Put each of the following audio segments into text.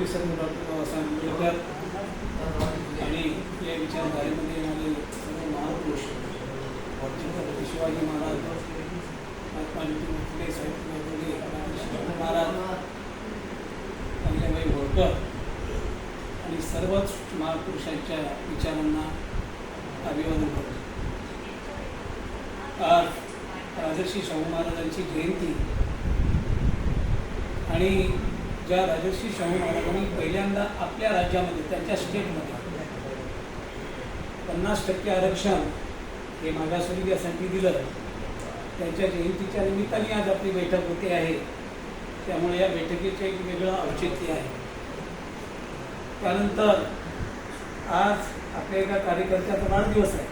सर्व डॉक्टर बाबासाहेब आंबेडकर आणि या विचारधारेमध्ये येणारे सर्व महापुरुष छत्रपती शिवाजी महाराज, महात्मा ज्योतिबा फुले, सावित्रीबाई फुले, शिवाजी महाराज, अहिल्याबाई होळकर आणि सर्वच महापुरुषांच्या विचारांना अभिवादन करतो. आज राजर्षी शाहू महाराजांची जयंती आणि ज्या राजर्षी शाहू महाराजांनी पहिल्यांदा आपल्या राज्यामध्ये त्यांच्या स्टेटमध्ये 50% आरक्षण हे मागासवर्गीयासाठी दिलं, त्यांच्या जयंतीच्या निमित्ताने आज आपली बैठक होते आहे. त्यामुळे या बैठकीचं एक वेगळं औचित्य आहे. त्यानंतर आज आपल्या एका कार्यकर्त्याचा वाढदिवस आहे.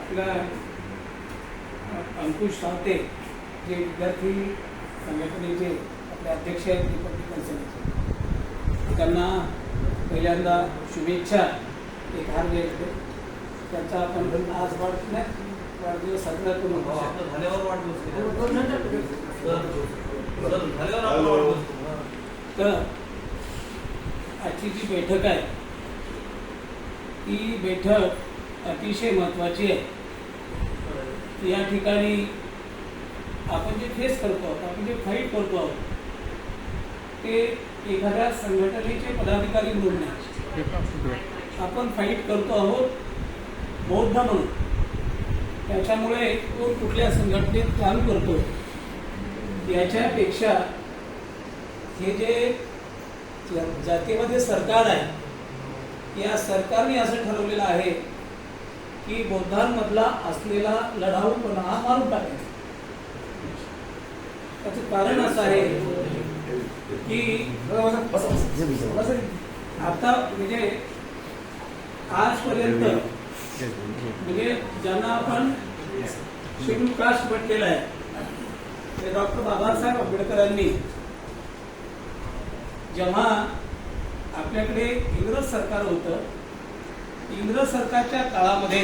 आपल्या अंकुश सावते जे विद्यार्थी संघटनेचे आपले अध्यक्ष आहेत रिपब्लिकन सेनेचे, त्यांना पहिल्यांदा शुभेच्छा, एक हार द्यायचे. त्यांचा आपण आज वाढदिवस साजरा करू. तर आजची जी बैठक आहे ती बैठक अतिशय महत्त्वाची आहे. या ठिकाणी आपण जे फेस करतो आहोत, आपण जे फाईट करतो आहोत, ते एखाद्या संघटनेचे पदाधिकारी म्हणून नाही. आपण फाईट करतो आहोत बौद्ध म्हणून. त्याच्यामुळे तो कुठल्या संघटनेत काम करतो याच्यापेक्षा हे जे जातीमध्ये सरकार आहे, या सरकारने असं ठरवलेलं आहे की बौद्धांमधला असलेला लढाऊपणा हा मारून टाकायचा. त्याचं कारण असं आहे की आता म्हणजे आजपर्यंत म्हणजे ज्यांना आपण शेड्यूल कास्ट म्हटलेलं आहे, ते डॉक्टर बाबासाहेब आंबेडकरांनी जेव्हा आपल्याकडे इंग्रज सरकार होतं, इंग्रज सरकारच्या काळामध्ये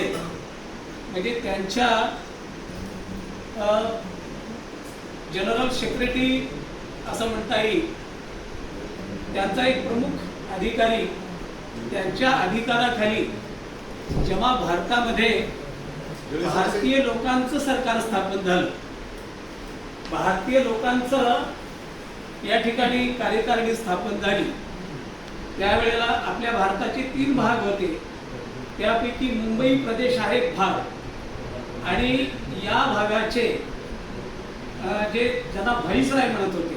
म्हणजे त्यांच्या जनरल सेक्रेटरी असं म्हणता येईल, त्यांचा एक प्रमुख अधिकारी, त्यांच्या अधिकाराखाली जेव्हा भारतामध्ये भारतीय लोकांचं सरकार स्थापन झालं, भारतीय लोकांचं या ठिकाणी कार्यकारिणी स्थापन झाली, त्यावेळेला आपल्या भारताचे 3 भाग होते. त्यापैकी मुंबई प्रदेश हा एक भाग आणि या भागाचे जे ज्यांना व्हाईसराय म्हणत होते,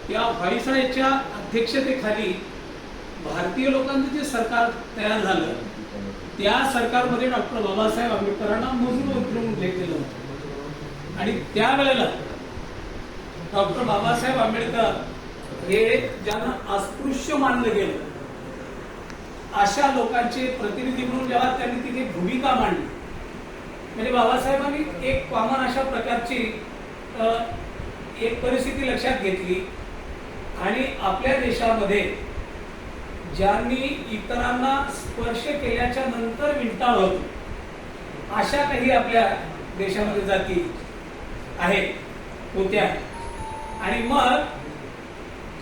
त्या व्हाईसरायच्या अध्यक्षतेखाली भारतीय लोकांचं जे सरकार तयार झालं, त्या सरकारमध्ये डॉक्टर बाबासाहेब आंबेडकरांना मजूर मंत्री म्हणून घेतलेलं होतं. आणि त्यावेळेला डॉक्टर बाबासाहेब आंबेडकर हे ज्यांना अस्पृश्य मानलं गेलं, अशा लोकांचे प्रतिनिधी म्हणून जेव्हा त्यांनी तिथे भूमिका मांडली, म्हणजे बाबासाहेबांनी एक कॉमन अशा प्रकारची एक परिस्थिती लक्षात घेतली आणि आपल्या देशामध्ये ज्यांनी इतरांना स्पर्श केल्याच्या नंतर विंटाळ होतो, अशा काही आपल्या देशामध्ये जाती आहेत, होत्या. आणि मग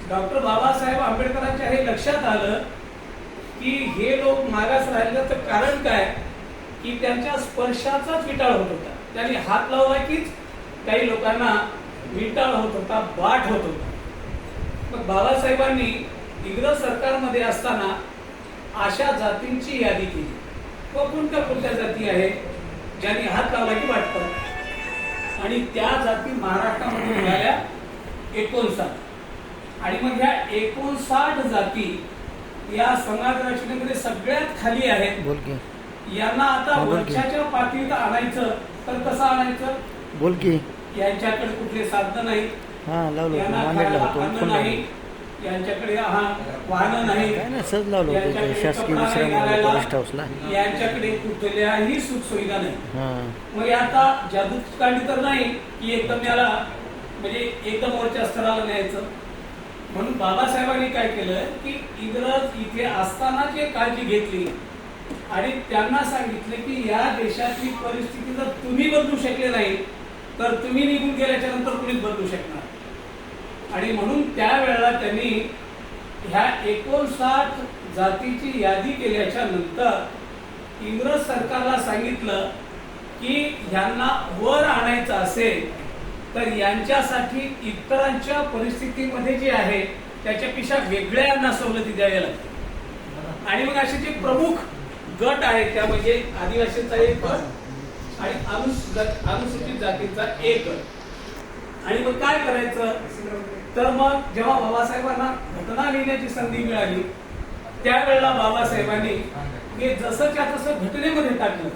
डॉक्टर बाबासाहेब आंबेडकरांच्या हे लक्षात आलं की हे लोक मागास राहिल्याचं कारण काय, की त्यांच्या स्पर्शाचाच विटाळ होत होता. त्यांनी हात लावला कीच काही लोकांना विटाळ होत होता, बाट होत होता. मग बाबासाहेबांनी इंग्रज सरकारमध्ये असताना अशा जातींची यादी केली. व कोणत्या जाती आहेत ज्यांनी हात लावला की वाटतं, आणि त्या जाती महाराष्ट्रामध्ये मिळाल्या 59. आणि मग ह्या 59 जाती या समाज रचनेमध्ये सगळ्यात खाली आहेत. यांना आता वंशाच्या पातळीत आणायचं तर कसं आणायचं? बोल की. यांच्याकडे कुठले साधन नाही, यांना नाही, यांच्याकडे वाहन नाही, यांच्याकडे कुठल्याही सुखसुविधा नाही. मग आता जादूच काढली तर नाही की एकदम याला म्हणजे एकदम वरच्या स्तराला न्यायचं. म्हणून बाबासाहेबांनी काय केलं की इंग्रज इथे असतानाच एक काळजी घेतली आणि त्यांना सांगितलं की या देशाची परिस्थिती जर तुम्ही बदलू शकले नाही तर तुम्ही निघून गेल्याच्या नंतर कुणीच बदलू शकणार. आणि म्हणून त्यावेळेला त्यांनी ह्या 59 जातीची यादी केल्याच्या नंतर इंग्रज सरकारला सांगितलं की ह्यांना वर आणायचं असेल तर यांच्यासाठी इतरांच्या परिस्थितीमध्ये जे आहे त्याच्यापेक्षा वेगळ्या यांना सवलती द्याव्या लागतात. आणि मग असे जे प्रमुख गट आहेत त्यामध्ये आदिवासींचा एक गट आणि अनुसूचित जातीचा एक गट. आणि मग काय करायचं तर मग जेव्हा बाबासाहेबांना घटना लिहिण्याची संधी मिळाली त्यावेळेला बाबासाहेबांनी हे जसंच्या तसं घटनेमध्ये टाकलं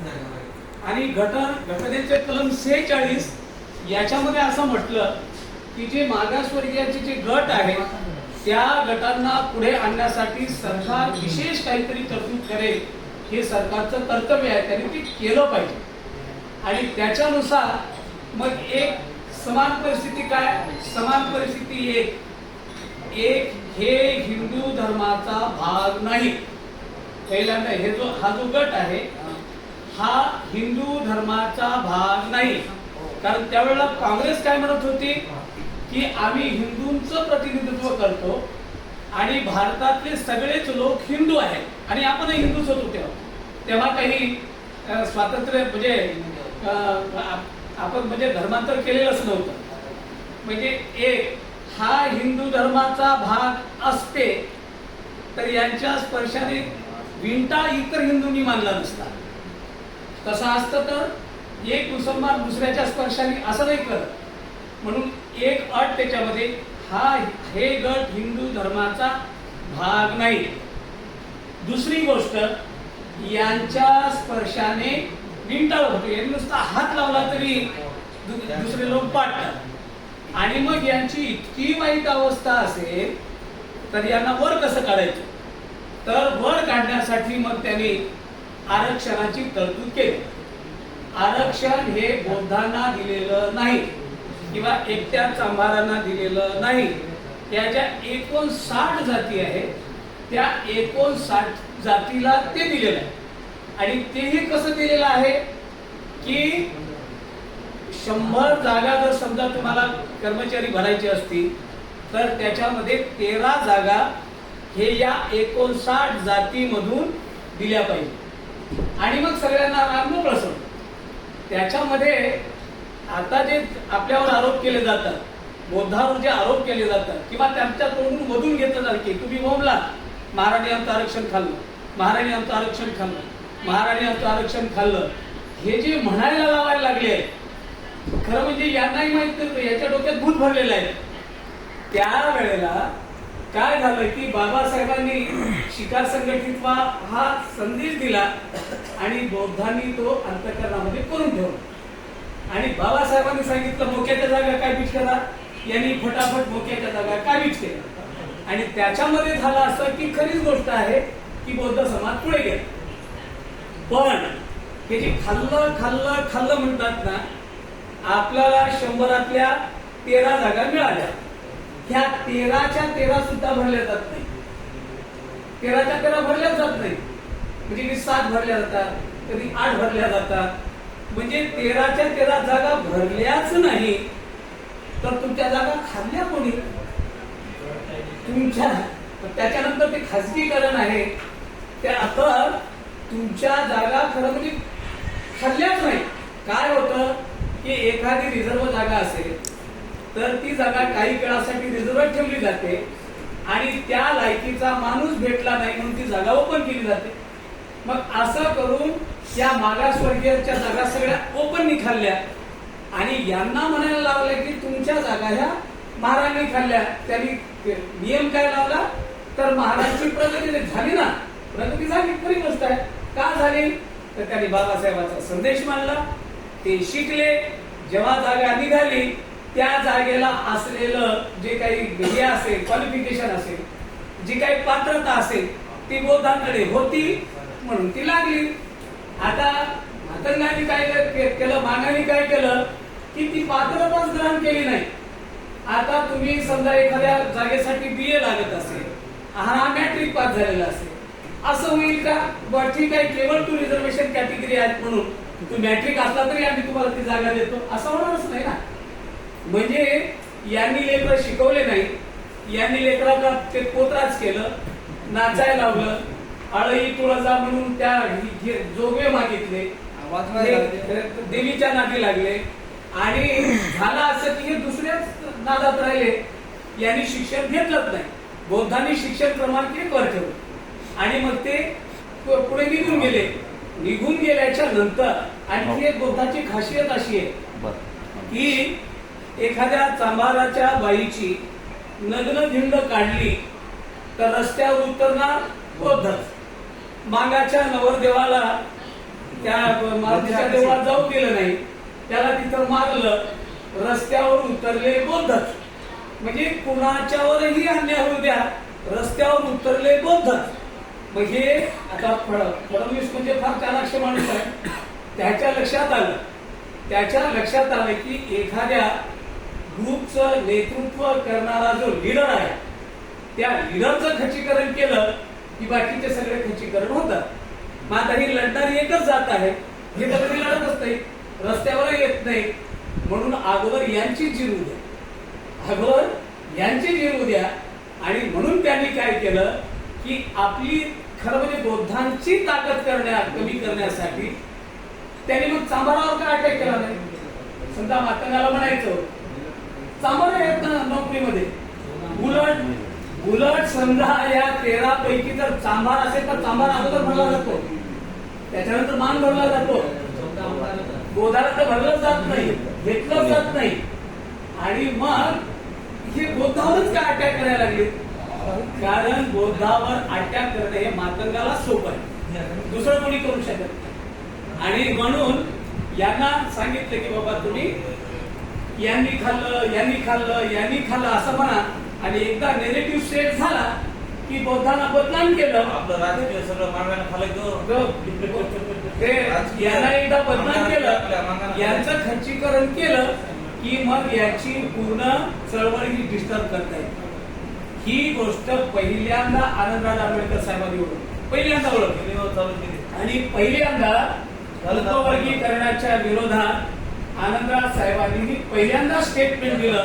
आणि घटनेचे कलम 46 याच्यामध्ये असं म्हटलं की जे मागासवर्गीयांचे जे गट आहेत त्या गटांना पुढे आणण्यासाठी सरकार विशेष काहीतरी तरतूद करेल हे सरकारचं कर्तव्य आहे, त्यांनी ते केलं पाहिजे. आणि त्याच्यानुसार मग एक समान परिस्थिती काय, समान परिस्थिती एक हे हिंदू धर्माचा भाग नाही. पहिल्यांदा हा जो गट आहे हा हिंदू धर्माचा भाग नाही. कारण त्यावेळेला काँग्रेस काय म्हणत होती की आम्ही हिंदूंचं प्रतिनिधित्व करतो आणि भारतातले सगळेच लोक हिंदू आहेत आणि आपण हिंदूच होतो. तेव्हा काही स्वातंत्र्य म्हणजे आपण म्हणजे धर्मांतर केलेलंच नव्हतं. म्हणजे एक हा हिंदू धर्माचा भाग असते तर यांच्या स्पर्शाने विंटा इतर हिंदूंनी मानला नसता. तसं असतं तर एक मुसलमान दुसऱ्याच्या स्पर्शाने असं नाही करत. म्हणून एक अट त्याच्यामध्ये हे गट हिंदू धर्माचा भाग नाही. दुसरी गोष्ट यांच्या स्पर्शाने विंटाळत होते, यांनी नुसता हात लावला तरी दुसरे लोक पाडतात. आणि मग यांची इतकी वाईट अवस्था असेल तर यांना वर कसं काढायचं तर वर काढण्यासाठी मग त्यांनी आरक्षणाची तरतूद केली. आरक्षण हे बौद्धांना दिलेलं नाही किंवा एकट्या चांभारांना दिलेलं नाही. या ज्या 59 जाती आहेत त्या 59 जातीला ते दिलेलं आहे. आणि तेही कसं दिलेलं आहे की 100 जागा जर समजा तुम्हाला कर्मचारी भरायचे असतील तर त्याच्यामध्ये 13 जागा हे या 59 जातीमधून दिल्या पाहिजे. आणि मग सगळ्यांना राम मोकळं सोडलं. त्याच्यामध्ये आता जे आपल्यावर आरोप केले जातात, बौद्धावर जे आरोप केले जातात किंवा त्यांच्या तोंडून मधून घेतलं जातं की तुम्ही बोंबला महाराणी आमचं आरक्षण खाल्लं, महाराणी आमचं आरक्षण खाल्लं, महाराणी आमचं आरक्षण खाल्लं, हे जे म्हणायला लावायला लागले खरं म्हणजे यांनाही माहित याच्या डोक्यात भूत भरलेलं आहे. त्यावेळेला काय झालं की बाबासाहेबांनी शिकार संघटित हा संदेश दिला आणि बौद्धांनी तो अंतःकरणामध्ये करून ठेवला. आणि बाबासाहेबांनी सांगितलं मोक्याच्या जागा काबीज करा, यांनी फटाफट मोक्याच्या जागा काबीज केल्या. आणि त्याच्यामध्ये झालं असं की खरीच गोष्ट आहे की बौद्ध समाज पुढे गेला. पण हे जे खाल्लं म्हणतात ना, आपल्याला 100तल्या 13 जागा मिळाल्या. ह्या 13च्या 13 सुद्धा भरल्या जात नाही. 13च्या 13 भरल्याच जात नाही. म्हणजे कधी 7 भरल्या जातात, कधी 8 भरल्या जातात. म्हणजे 13च्या 13 जागा भरल्याच नाही तर तुमच्या जागा खाल्ल्या कोणी? तुमच्या. त्याच्यानंतर ते खाजगीकरण आहे. त्या आता तुमच्या जागा खरं म्हणजे खाल्ल्याच नाही. काय होतं की एखादी रिझर्व जागा असेल तर ती जागा काही काळासाठी रिझर्व ठेवली जाते आणि त्या लायकीचा माणूस भेटला नाही म्हणून ती जागा ओपन केली जाते. मग असं करून त्या मागासवर्गीयांच्या जागा सगळ्या ओपननी खाल्ल्या आणि यांना म्हणायला लावलं की तुमच्या जागा ह्या महाराजांनी खाल्ल्या. त्यांनी नियम काय लावला तर महाराजांची प्रगती झाली ना, प्रगती झाली खरी गोष्ट आहे. का झाली तर त्यांनी बाबासाहेबांचा संदेश मांडला, ते शिकले. जेव्हा जागा निघाली त्या जागेला असलेलं जे काही हे असेल, क्वालिफिकेशन असेल, जी काही पात्रता असेल ती बौद्धांकडे होती म्हणून ती लागली. आता मातंगांनी काय केलं, मानाने काय केलं की ती पात्रताच ग्रहण केली नाही. आता तुम्ही समजा एखाद्या जागेसाठी BA लागत असेल, हा मॅट्रिक पास झालेला असेल, असं होईल का? ठीक आहे, केवळ टू रिझर्वेशन कॅटेगरी आहेत म्हणून तू मॅट्रिक असला तरी आम्ही तुम्हाला ती जागा देतो असं होणारच नाही ना. म्हणजे यांनी लेकरं शिकवले नाही, यांनी लेकराला ते पोत्राच केलं, नाचायला लावलं, आळई तुळजा म्हणून त्या जोगे मागितले, देवीच्या नादी लागले आणि झालं असं की हे दुसऱ्याच नादात राहिले. यांनी शिक्षण घेतलंच नाही. बौद्धांनी शिक्षण क्रमांक 1 वर ठेवलं आणि मग ते पुढे निघून गेले. निघून गेल्याच्या नंतर आणखी एक बौद्धाची खासियत अशी आहे की एखाद्या चांभाराच्या बाईची नग्न धिंड काढली तर रस्त्यावर उतरणार बौद्धच. मागाच्या नवरदेवाला त्या मारुतीच्या देवळात जाऊ दिलं नाही, त्याला तिथं मारलं, रस्त्यावर उतरले बौद्धच. म्हणजे कुणाच्यावरही अन्याय होऊ द्या, रस्त्यावर उतरले बौद्धच. मग हे आता फडणवीस म्हणजे फार चाणाक्ष माणूस आहे. त्याच्या लक्षात आलं की एखाद्या ग्रुपचं नेतृत्व करणारा जो लीडर आहे त्या लीडरचं खच्चीकरण केलं की बाकीचे सगळे खच्चीकरण होतात. मग आता ही लढणारी एकच जात आहे, हे कधी लढतच नाही, रस्त्यावर येत नाही. म्हणून अगोदर यांची जिरू द्या, आणि म्हणून त्यांनी काय केलं की आपली खरं म्हणजे बौद्धांची ताकद कमी करण्यासाठी त्यांनी मग चांभारावर काय अटॅक केला नाही. समजा मातंगाला म्हणायचं चांभार आहेत ना नोकरीमध्ये, उलट समजा या 13 पैकी जर चांभार असेल तर चांभार अगोदर भरला जातो, त्याच्यानंतर मान भरला जातो. गोदाला तर भरलं जात नाही, घेतलं जात नाही. आणि मग हे बौद्धावरच काय अटॅक करायला लागले, कारण बौद्धावर अटॅक करणं हे मातंगाला सोपं आहे, दुसरं कोणी करू शकत. आणि म्हणून यांना सांगितलं की बाबा तुम्ही यांनी खाल्लं असं म्हणा. आणि एकदा नेगेटिव्ह सेट झाला की बौद्धांना बदनाम केलं, आपलं राजकीय सगळं मागायला यांना एकदा बदनाम केलं, यांचं खच्चीकरण केलं की मग याची पूर्ण चळवळ ही डिस्टर्ब करता येते. ही गोष्ट पहिल्यांदा आनंदराज आंबेडकर साहेबांनी पहिल्यांदा ओळखली आणि पहिल्यांदा वर्गीकरणाच्या विरोधात आनंदराज साहेबांनी पहिल्यांदा स्टेटमेंट दिलं.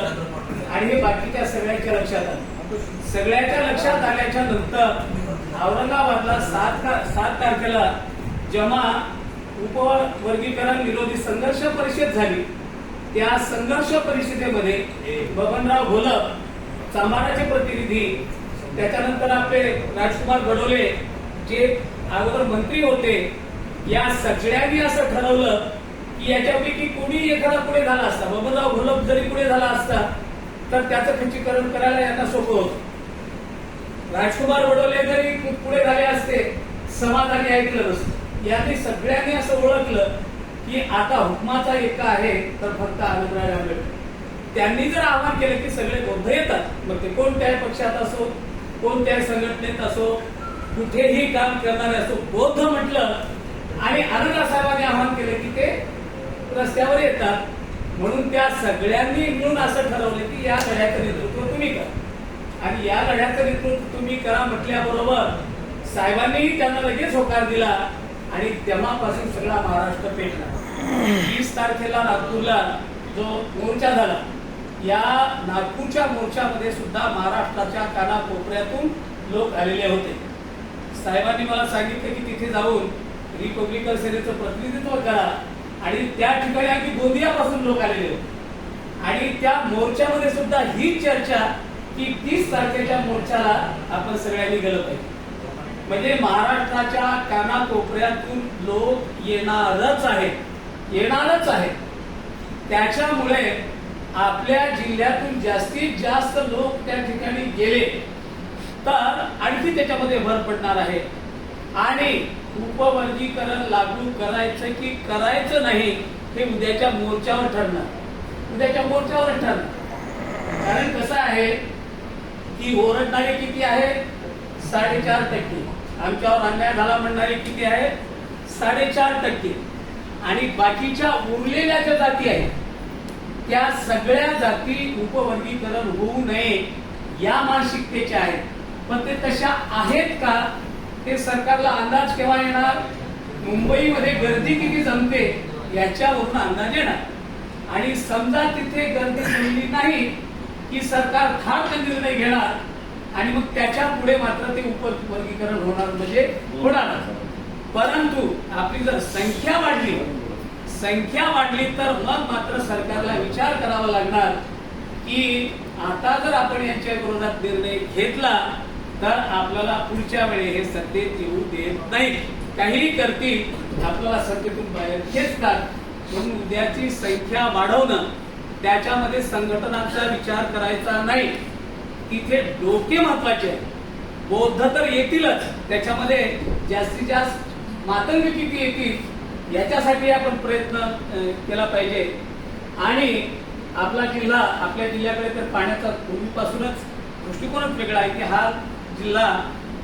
आणि हे बाकीच्या सगळ्याच्या लक्षात आल्याच्या नंतर औरंगाबादला 7 तारखेला जेव्हा उपवर्गीकरण विरोधी संघर्ष परिषद झाली, त्या संघर्ष परिषदेमध्ये बबनराव घोलप चांभाराचे प्रतिनिधी, त्याच्यानंतर आपले राजकुमार बडोले जे अगोदर मंत्री होते, या सगळ्यांनी असं ठरवलं की याच्यापैकी कोणी एखादा पुढे झाला असता, बबनराव घोलप जरी पुढे झाला असता तर त्याचं खच्चीकरण करायला यांना सोपं होतं. राजकुमार बडोले जरी पुढे झाले असते समाजाने ऐकलं नसतं. यांनी सगळ्यांनी असं ओळखलं की आता हुकमाचा एका आहे तर फक्त आनंदराज आंबेडकर. त्यांनी जर आवाहन केलं की सगळे बौद्ध येतात, मग ते कोणत्याही पक्षात असो, कोणत्याही संघटनेत असो, कुठेही काम करणारे असो, बौद्ध म्हटलं आणि आनंदराज साहेबांनी आवाहन केलं की ते रस्त्यावर येतात. म्हणून त्या सगळ्यांनी मिळून असं ठरवलं की या लढ्याचं नेतृत्व तुम्ही करा. आणि या लढ्याचं नेतृत्व तुम्ही करा म्हटल्याबरोबर साहेबांनीही त्यांना लगेच होकार दिला आणि तेव्हापासून सगळा महाराष्ट्र पेटला. 20 तारखेला नागपूरला जो मोर्चा झाला, या नागपूरच्या मोर्चामध्ये सुद्धा महाराष्ट्राच्या कानाकोपऱ्यातून लोक आलेले होते. साहेबांनी मला सांगितलं की तिथे जाऊन रिपब्लिकन सेनेचं प्रतिनिधित्व करा आणि त्या ठिकाणी अगदी गोंदियापासून लोक आलेले होते. आणि त्या मोर्चामध्ये सुद्धा ही चर्चा की 30 तारखेच्या मोर्चाला आपण सगळ्यांनी गेलं पाहिजे. म्हणजे महाराष्ट्राच्या कानाकोपऱ्यातून लोक येणारच आहेत. त्याच्यामुळे आपल्या जिल्ह्यातून जास्तीत जास्त लोक त्या ठिकाणी गेले तर आणखी त्याच्यामध्ये भर पडणार आहे. आणि उपवर्गीकरण लागू करायचं की करायचं नाही हे उद्याच्या मोर्चावर ठरणार. कारण कसं आहे की ओरडणारे किती आहे? 4.5%. आमच्यावर अन्याय झाला म्हणणारे किती आहे? 4.5%. आणि बाकीच्या उरलेल्या ज्या जाती आहेत त्या सगळ्या जाती उपवर्गीकरण होऊ नये या मानसिकतेच्या आहेत. पण ते तशा आहेत का ते सरकारला अंदाज केव्हा येणार? मुंबईमध्ये गर्दी किती जमते याच्यावरून अंदाज येणार. आणि समजा तिथे गर्दी जमली नाही की सरकार थाट निर्णय घेणार आणि मग त्याच्या पुढे मात्र ते उपवर्गीकरण होणार म्हणजे होणार. परंतु आपली जर संख्या वाढली तर मग मात्र सरकारला विचार करावा लागणार की आता जर आपण यांच्या विरोधात निर्णय घेतला तर आपल्याला पुढच्या वेळी हे सत्तेत येऊ देत नाही, काहीही करतील, आपल्याला सत्तेतून बाहेर खेचतात. म्हणून उद्याची संख्या वाढवणं, त्याच्यामध्ये संघटनांचा विचार करायचा नाही. तिथे डोके महत्वाचे आहे. बौद्ध तर येतीलच, त्याच्यामध्ये जास्तीत जास्त मातंग किती येतील याच्यासाठी आपण प्रयत्न केला पाहिजे. आणि आपला जिल्हा, आपल्या जिल्ह्याकडे तर पाण्याचा पूर्वीपासूनच दृष्टिकोनच वेगळा आहे की हा जिल्हा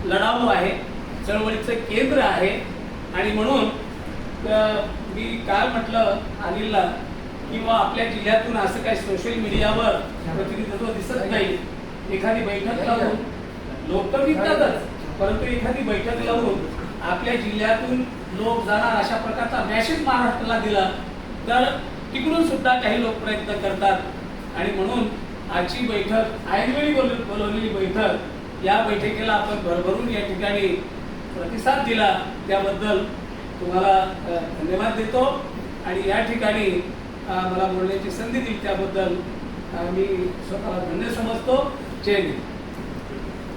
लढाऊ आहे, चळवळीचं केंद्र आहे. आणि म्हणून मी काल म्हटलं अनिलला किंवा आपल्या जिल्ह्यातून असं काही सोशल मीडियावर प्रतिनिधित्व दिसत नाही. एखादी बैठक लावून लोक तर निघतातच, परंतु एखादी बैठक लावून आपल्या जिल्ह्यातून लोक जाणार अशा प्रकारचा मेसेज महाराष्ट्राला दिला तर तिकडून सुद्धा काही लोक प्रयत्न करतात. आणि म्हणून आजची बैठक ऐनवेळी बोलवलेली बैठक, या बैठकीला आपण भरभरून या ठिकाणी प्रतिसाद दिला त्याबद्दल तुम्हाला धन्यवाद देतो. आणि या ठिकाणी मला बोलण्याची संधी दिली त्याबद्दल मी स्वतःला धन्य समजतो. जय हिंद.